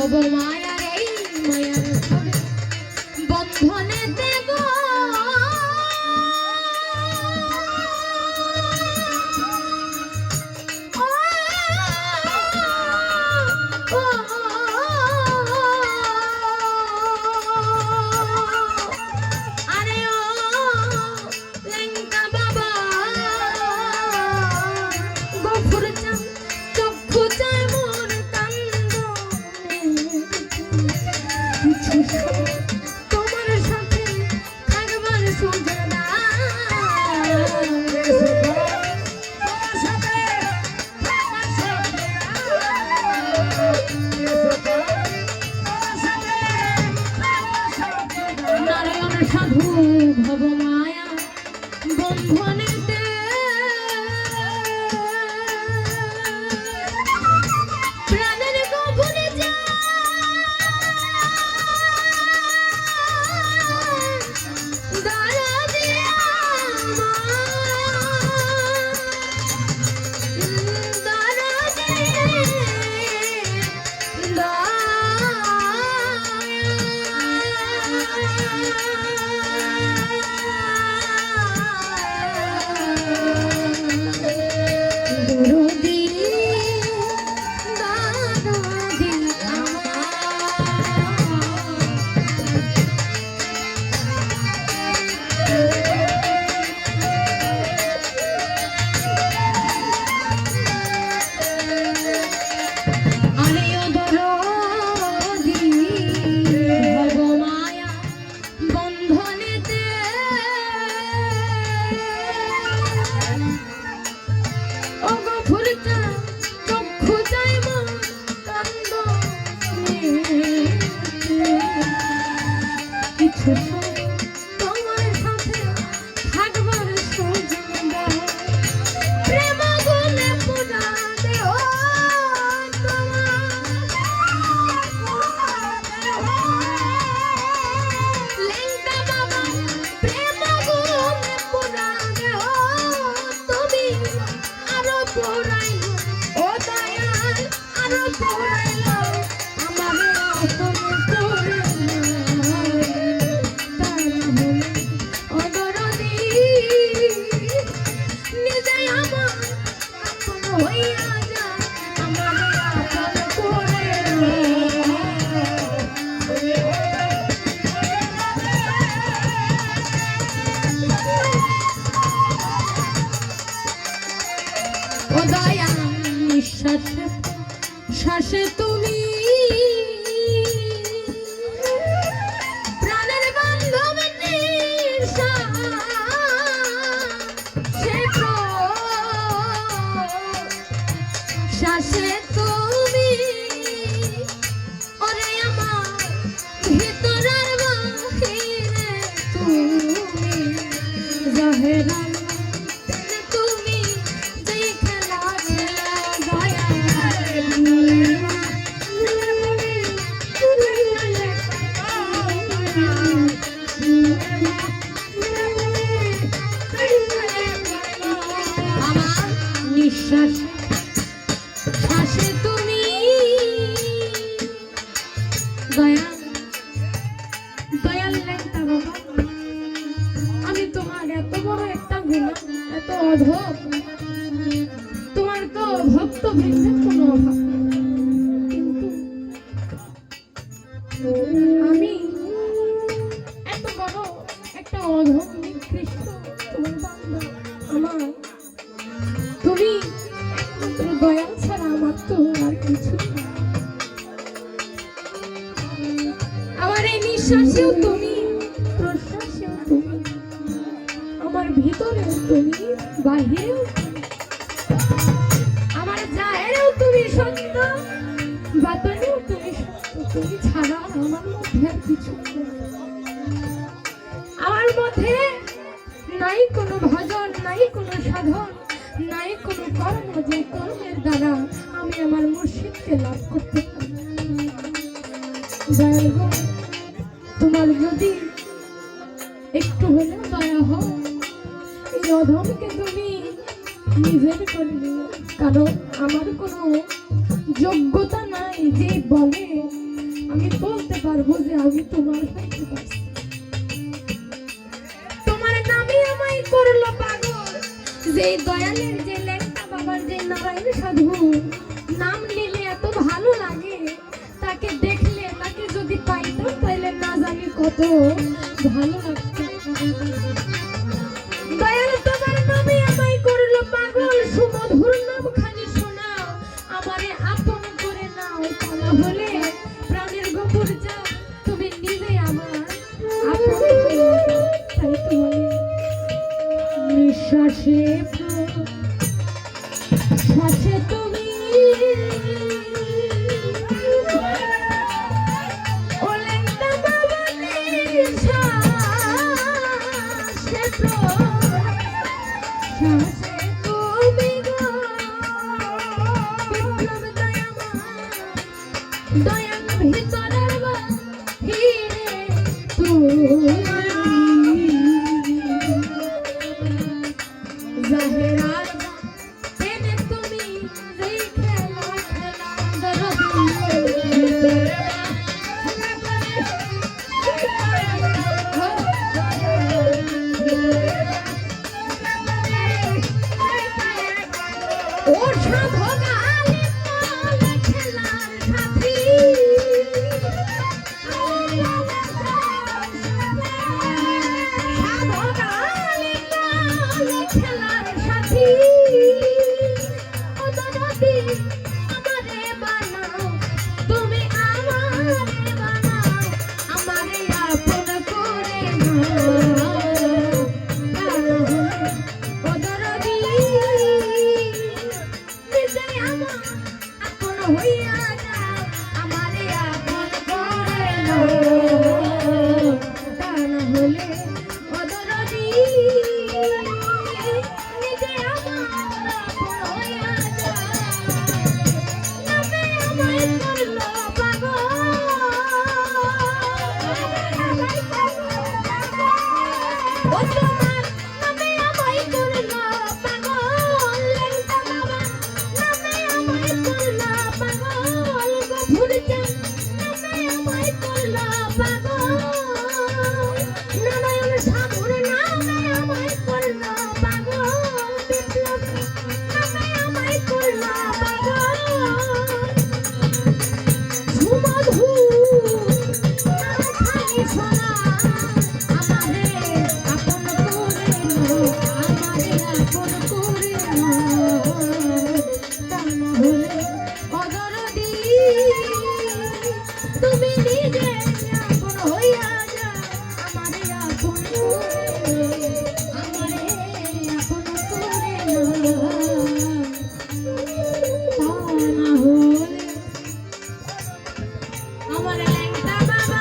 ভব মায়ার এই মায়ার বন্ধনে দেব সাধু ভব মায়া বন্ধনেতে প্রাণের গভীরে যা দাঁড়া দিয়া দাঁড়া শ্বাসে শ্বাসে তুমি প্রাণের বান্ধব শ্বাসে তুমি ওরে আমার ভিতরের বাহিরে তুমি জাহেরা শ্বাসে তুমি দয়াল লেখা বাবা আমি তোমার এত বড় একটা গুণা এত অধম তোমার তো ভক্ত বৃন্দের কোনো অভাব কিন্তু আমি এত বড় একটা অধম নিকৃষ্ট তোমার বান্দা আমার তুমি দয়াল ছাড়া আমার তো আর কিছু আমার এই নিঃশ্বাসেও তুমি প্রশ্বাসেও তুমি আমার ভিতরেও তুমি বাহিরেও আমার জাহেরেও তুমি সত্য বাতনেও তুমি সত্য তুমি ছাড়া আমার মধ্যে আর কিছু আমার মধ্যে নাই কোনো ভজন নাই কোনো সাধন নাই কোনো কর্ম যে কর্মের দ্বারা আমি আমার মুর্শিদকে লাভ করতে পারি দয়াল গো তোমার যদি একটু হলেও দয়া হয় এই অধমকে তুমি নিজের করে নিও কারণ আমার কোনো যোগ্যতা নাই যে বলে আমি বলতে পারবো যে আমি তোমার হইতে পারছি। তোমার নামে আমায় করলো পাগল, যে দয়ালের যে লেংটা বাবার যে নারায়ণ সাধু নাম নিলে এত ভালো লাগে, তাকে দেখলে তাকে যদি পাইতাম তাহলে না জানি কত ভালো লাগতো। দয়াল তোমার নামে আমায় করলো পাগল, সুমধুর নাম খানি শোনাও, আমারে আপন করে নাও, তা না হলে প্রাণের গোপর যাও, তুমি নিজে আমার আপন হয়ে যাও। তাই তো বলে নিঃশ্বাসে শ্বাসে তুমি ওলেন্দা বাবা নিঃশ্বাসে শ্বাস